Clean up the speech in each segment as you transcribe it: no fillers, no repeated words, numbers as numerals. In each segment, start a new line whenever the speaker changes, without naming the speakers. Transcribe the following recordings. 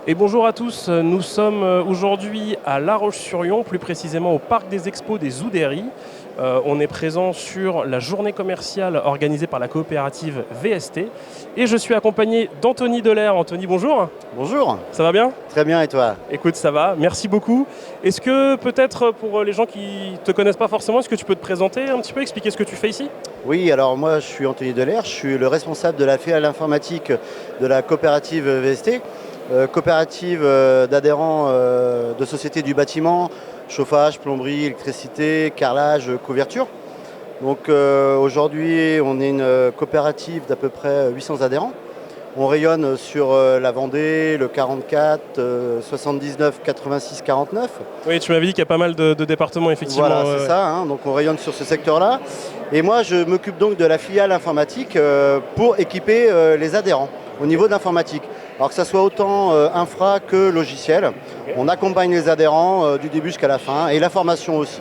Et bonjour à tous, nous sommes aujourd'hui à La Roche-sur-Yon, plus précisément au Parc des Expos des Oudéries. On est présent sur la journée commerciale organisée par la coopérative VST. Et je suis accompagné d'Anthony Delair. Anthony, bonjour.
Bonjour.
Ça va bien?
Très bien, et toi?
Écoute, ça va, merci beaucoup. Est-ce que peut-être pour les gens qui ne te connaissent pas forcément, est-ce que tu peux te présenter un petit peu, expliquer ce que tu fais ici?
Oui, alors moi je suis Anthony Delair, je suis le responsable de la filiale informatique de la coopérative VST, coopérative d'adhérents de sociétés du bâtiment, chauffage, plomberie, électricité, carrelage, couverture. Donc aujourd'hui on est une coopérative d'à peu près 800 adhérents. On rayonne sur la Vendée, le 44, 79, 86, 49.
Oui, tu m'avais dit qu'il y a pas mal de départements, effectivement.
Voilà, c'est ça, hein, donc on rayonne sur ce secteur-là. Et moi, je m'occupe donc de la filiale informatique pour équiper les adhérents au niveau de l'informatique. Alors que ça soit autant infra que logiciel.
Okay.
On accompagne les adhérents du début jusqu'à la fin et la formation aussi.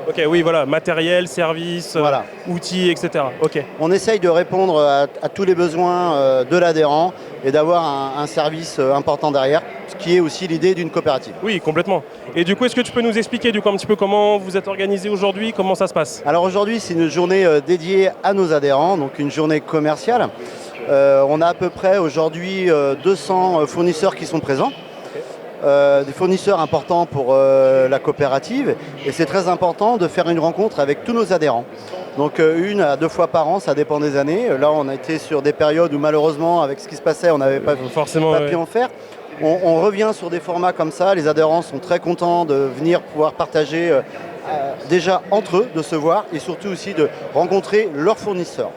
Ok, oui, voilà, matériel, services,
voilà.
Outils, etc. Ok.
On essaye de répondre à tous les besoins de l'adhérent et d'avoir un service important derrière, ce qui est aussi l'idée d'une coopérative.
Oui, complètement. Et du coup, est-ce que tu peux nous expliquer un petit peu comment vous êtes organisé aujourd'hui, comment ça se passe?
Alors aujourd'hui, c'est une journée dédiée à nos adhérents, donc une journée commerciale. On a à peu près aujourd'hui 200 fournisseurs qui sont présents. Des fournisseurs importants pour la coopérative, et c'est très important de faire une rencontre avec tous nos adhérents. Donc une à deux fois par an, ça dépend des années. Là on a été sur des périodes où malheureusement avec ce qui se passait on n'avait pas pu en faire. On revient sur des formats comme ça, les adhérents sont très contents de venir pouvoir partager déjà entre eux, de se voir et surtout aussi de rencontrer leurs fournisseurs.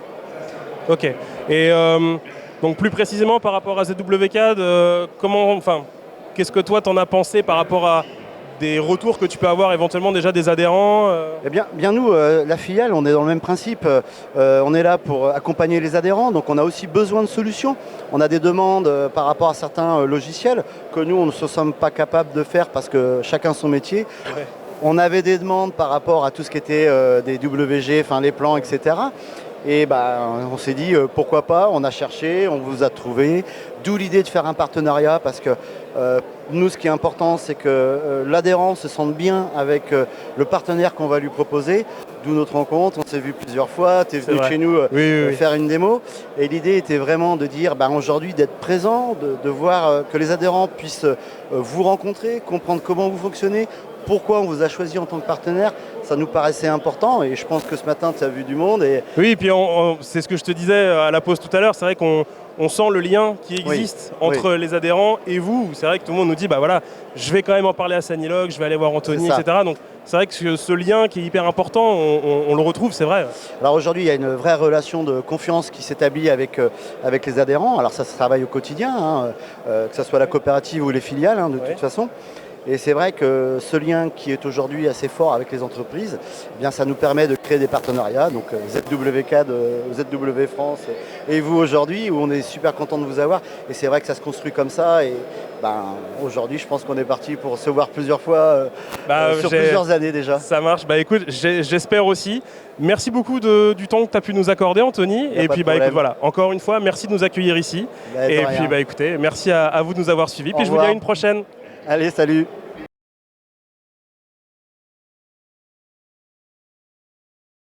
Ok, et donc plus précisément par rapport à ZWCAD, qu'est-ce que toi t'en as pensé par rapport à des retours que tu peux avoir éventuellement déjà des adhérents?
Eh bien nous, la filiale, on est dans le même principe. On est là pour accompagner les adhérents, donc on a aussi besoin de solutions. On a des demandes par rapport à certains logiciels que nous, on ne se sommes pas capables de faire parce que chacun son métier. Ouais. On avait des demandes par rapport à tout ce qui était des WG, enfin les plans, etc. Et on s'est dit pourquoi pas, on a cherché, on vous a trouvé, d'où l'idée de faire un partenariat parce que nous ce qui est important c'est que l'adhérent se sente bien avec le partenaire qu'on va lui proposer, d'où notre rencontre, on s'est vu plusieurs fois, tu es venu chez nous faire une démo et l'idée était vraiment de dire aujourd'hui d'être présent, de voir que les adhérents puissent vous rencontrer, comprendre comment vous fonctionnez, pourquoi on vous a choisi en tant que partenaire, ça nous paraissait important et je pense que ce matin tu as vu du monde.
Oui, et puis c'est ce que je te disais à la pause tout à l'heure, c'est vrai qu'on sent le lien qui existe entre les adhérents et vous. C'est vrai que tout le monde nous dit, je vais quand même en parler à Sanilog, je vais aller voir Anthony, etc. Donc c'est vrai que ce lien qui est hyper important, on le retrouve, c'est vrai.
Alors aujourd'hui, il y a une vraie relation de confiance qui s'établit avec les adhérents. Alors ça se travaille au quotidien, que ce soit la coopérative ou les filiales, de toute façon. Et c'est vrai que ce lien qui est aujourd'hui assez fort avec les entreprises, ça nous permet de créer des partenariats. Donc ZWCAD, ZW France et vous aujourd'hui, où on est super content de vous avoir. Et c'est vrai que ça se construit comme ça. Et aujourd'hui, je pense qu'on est parti pour se voir plusieurs fois sur plusieurs années déjà.
Ça marche. Écoute, j'espère aussi. Merci beaucoup du temps que tu as pu nous accorder, Anthony. Et puis écoute, voilà, encore une fois, merci de nous accueillir ici. Et puis écoutez, merci à vous de nous avoir suivis. Puis je vous dis à une prochaine.
Allez, salut!